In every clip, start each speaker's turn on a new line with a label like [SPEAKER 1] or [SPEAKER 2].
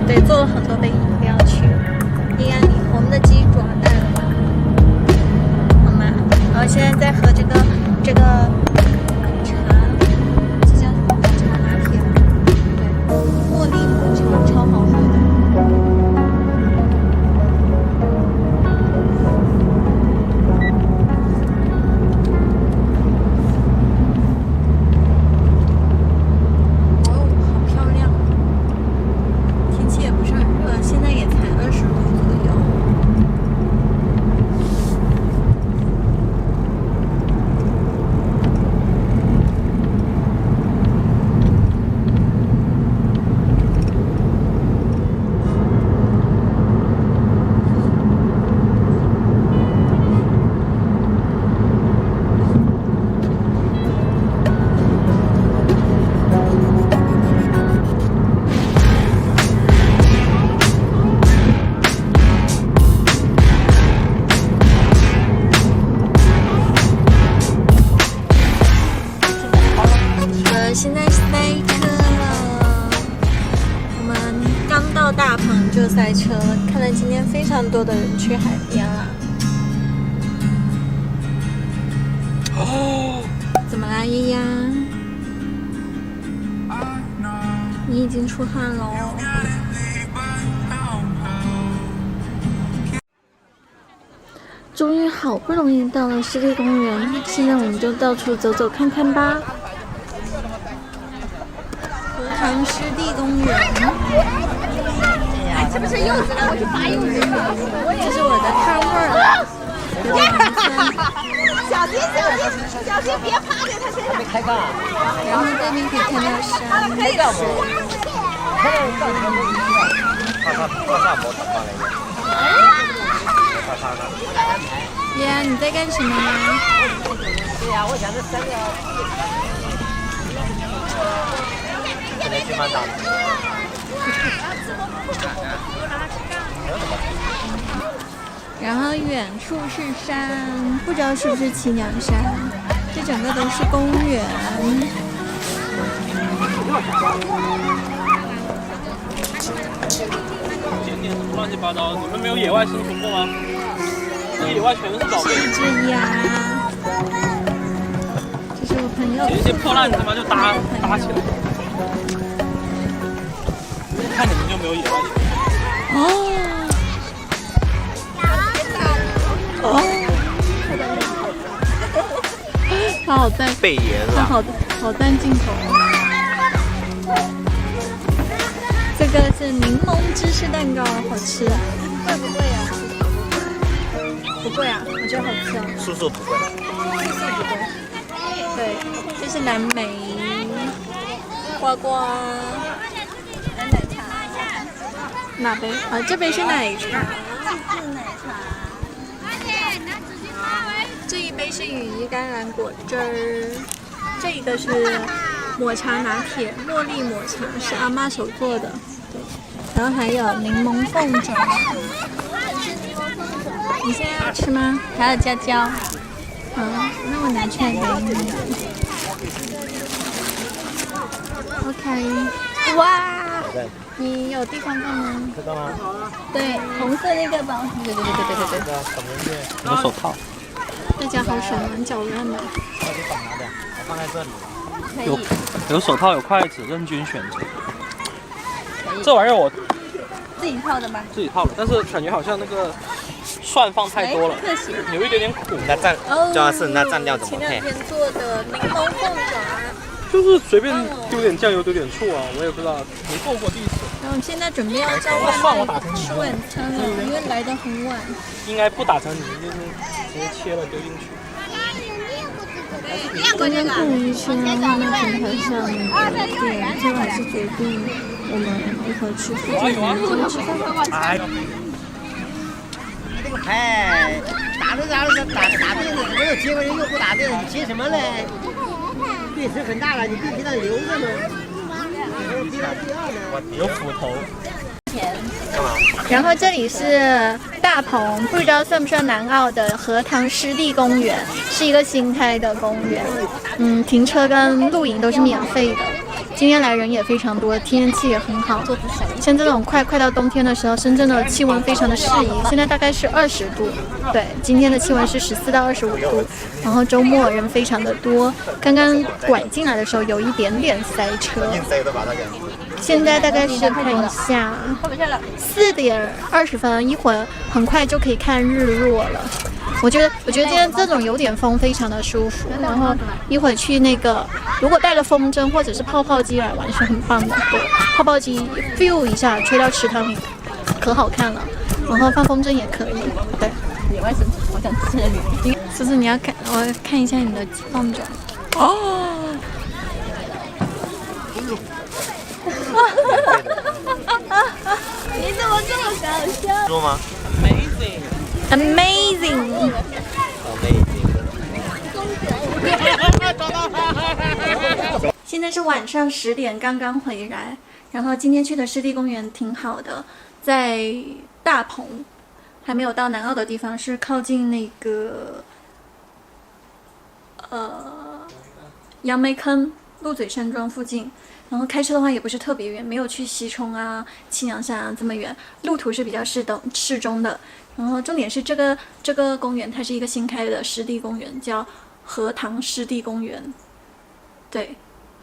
[SPEAKER 1] 对，做了很多杯饮料去。依然，你红的鸡爪蛋了吗？好吗？然后现在在喝这个茶，这叫什么抹茶拿铁吗？对，茉莉抹茶，超好喝的。现在塞车了，我们刚到大鹏就塞车了，看来今天非常多的人去海边了。哦，怎么啦，依依？你已经出汗喽。终于好不容易到了湿地公园，现在我们就到处走走看看吧。荷塘湿地公园，
[SPEAKER 2] 哎，这不是柚子了，我去拔柚子。
[SPEAKER 1] 这是我的摊位儿。
[SPEAKER 2] 小心小心小心，别趴在他身上。还没开杠。
[SPEAKER 1] 然后对面可以看到山。
[SPEAKER 2] 可以了。
[SPEAKER 1] 呀，你在干什么呀？
[SPEAKER 2] 对呀，我想这三个。可能去蛮大的。
[SPEAKER 1] 然后远处是山，不知道是不是祁娘山。这整个都是公园。
[SPEAKER 3] 景点乱七八糟，你们没有野外生存过吗？这个野外全是宝贝。
[SPEAKER 1] 是一只鸭。这是我朋友。
[SPEAKER 3] 有一些破烂他妈就搭起来。看你们就没有野外。
[SPEAKER 1] 他好淡，
[SPEAKER 3] 贝爷是吧？
[SPEAKER 1] 好淡镜头。这个是柠檬芝士蛋糕，好吃。贵不贵呀？不贵啊，我觉得好吃哦。
[SPEAKER 3] 叔叔不贵。
[SPEAKER 1] 叔叔不贵。对，这是蓝莓、瓜瓜。奶茶。哪杯？啊，这杯是奶茶。是奶茶。这一杯是羽衣甘蓝果汁儿，这一个是抹茶拿铁，茉莉抹茶是阿妈手做的，对。然后还有柠檬凤爪，你现在要吃吗？还有椒椒，好，那我拿出来给你。OK， 哇，你有地方放吗？
[SPEAKER 3] 这个吗？
[SPEAKER 1] 对，红色那个包。对。
[SPEAKER 3] 有手套。
[SPEAKER 1] 大家好手蛮脚软的。
[SPEAKER 3] 我放在这里。有手套，有筷子，任君选择。这玩意儿我
[SPEAKER 1] 自己套的吧？
[SPEAKER 3] 自己套的，但是感觉好像那个蒜放太多了，有一点点苦。
[SPEAKER 4] 那蘸，主要是那蘸料怎么配？
[SPEAKER 1] 前两天做的柠檬凤爪，
[SPEAKER 3] 就是随便丢点酱油，丢点醋啊，我也不知道，没做过第一次。
[SPEAKER 1] 然后现在准备要叫外卖吃晚餐了，因为来得很晚。
[SPEAKER 3] 应该不打成泥，就是直接切了丢进去。
[SPEAKER 1] 刚刚看了一圈外卖平台上的店，最后还是决定我们一会儿去附近的吃饭。
[SPEAKER 4] 哎，打着打便的，没有结果人又不打便，你结什么嘞？便池很大了，你必须让留着呢。
[SPEAKER 3] 有斧头。
[SPEAKER 1] 然后这里是大鹏，不知道算不算南澳的荷塘湿地公园，是一个新开的公园。停车跟露营都是免费的。今天来人也非常多，天气也很好。像这种快到冬天的时候，深圳的气温非常的适宜，现在大概是20度。对，今天的气温是14到25度，然后周末人非常的多。刚刚拐进来的时候有一点点塞车。现在大概是看一下4点20分，一会儿很快就可以看日落了。我觉得今天这种有点风非常的舒服，然后一会儿去那个，如果带了风筝或者是泡泡机来玩是很棒的。对，泡泡机 feel 一下，吹到池塘里，可好看了。然后放风筝也可以。对，
[SPEAKER 2] 野外生存好想吃鱼。
[SPEAKER 1] 思思，你要看，我看一下你的放种。哦。
[SPEAKER 2] 你怎么这么搞笑？
[SPEAKER 3] 说吗
[SPEAKER 1] Amazing！ 现在是晚上10点，刚刚回来。然后今天去的湿地公园挺好的，在大鹏，还没有到南澳的地方，是靠近那个杨梅坑、鹿嘴山庄附近。然后开车的话也不是特别远，没有去西冲啊、青阳山啊这么远，路途是比较适中的。然后重点是这个公园它是一个新开的湿地公园，叫荷塘湿地公园。对，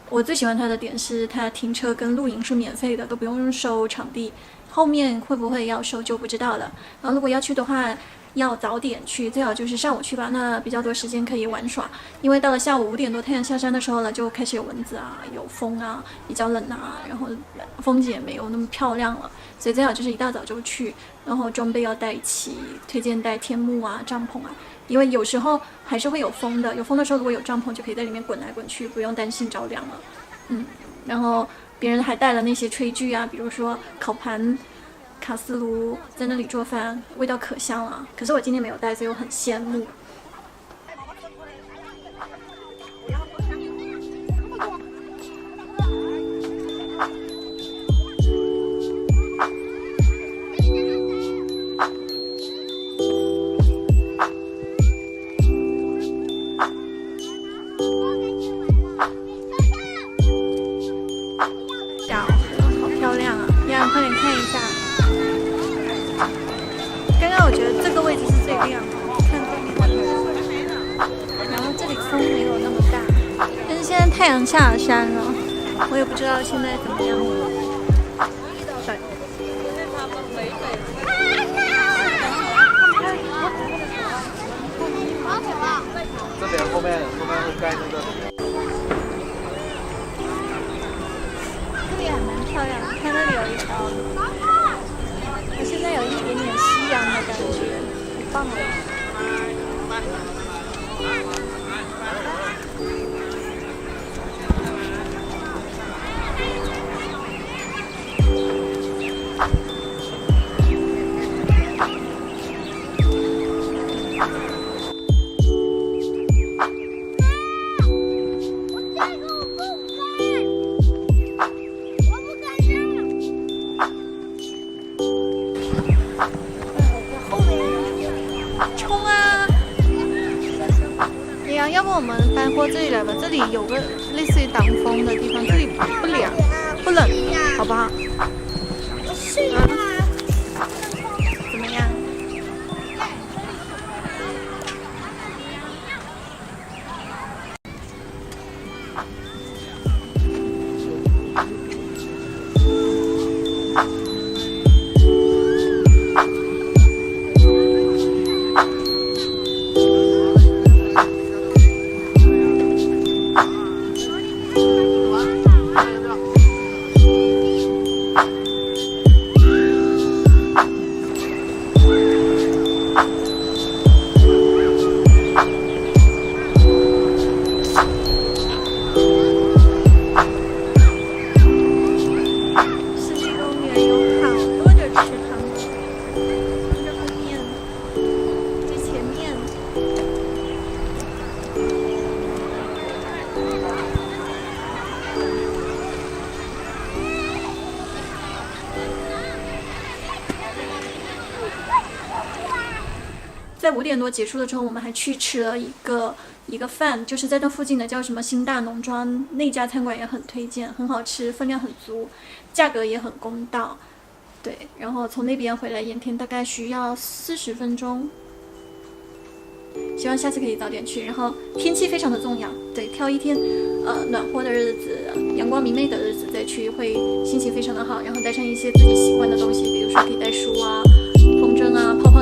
[SPEAKER 1] 我最喜欢它的点是它停车跟露营是免费的，都不用收场地。后面会不会要收就不知道了。然后如果要去的话，要早点去，最好就是上午去吧，那比较多时间可以玩耍。因为到了下午5点多太阳下山的时候了，就开始有蚊子啊，有风啊，比较冷啊，然后风景也没有那么漂亮了，所以最好就是一大早就去，然后装备要带齐，推荐带天幕啊、帐篷啊，因为有时候还是会有风的，有风的时候如果有帐篷就可以在里面滚来滚去，不用担心着凉了。然后别人还带了那些炊具啊，比如说烤盘、卡斯炉，在那里做饭，味道可香了。可是我今天没有带，所以我很羡慕。小河好漂亮啊！呀，快点看一下。刚刚我觉得这个位置是最亮的，看对面的人。然后这里风没有那么大，但是现在太阳下了山了，我也不知道现在怎么样了。对。
[SPEAKER 3] 这边后面会盖那个。
[SPEAKER 1] 这里还蛮漂亮的，看那里有一条路。我现在有一点点夕阳的感觉，很棒啊！冲啊！要不我们搬过这里来吧，这里有个类似于挡风的地方，这里不凉不冷，好不好？怎么样？在5点多结束了之后，我们还去吃了一个饭，就是在那附近的叫什么新大农庄，那家餐馆也很推荐，很好吃，分量很足，价格也很公道。对，然后从那边回来盐田大概需要40分钟。希望下次可以早点去，然后天气非常的重要，对，挑一天暖和的日子，阳光明媚的日子再去，会心情非常的好。然后带上一些自己喜欢的东西，比如说可以带书啊、风筝啊、泡泡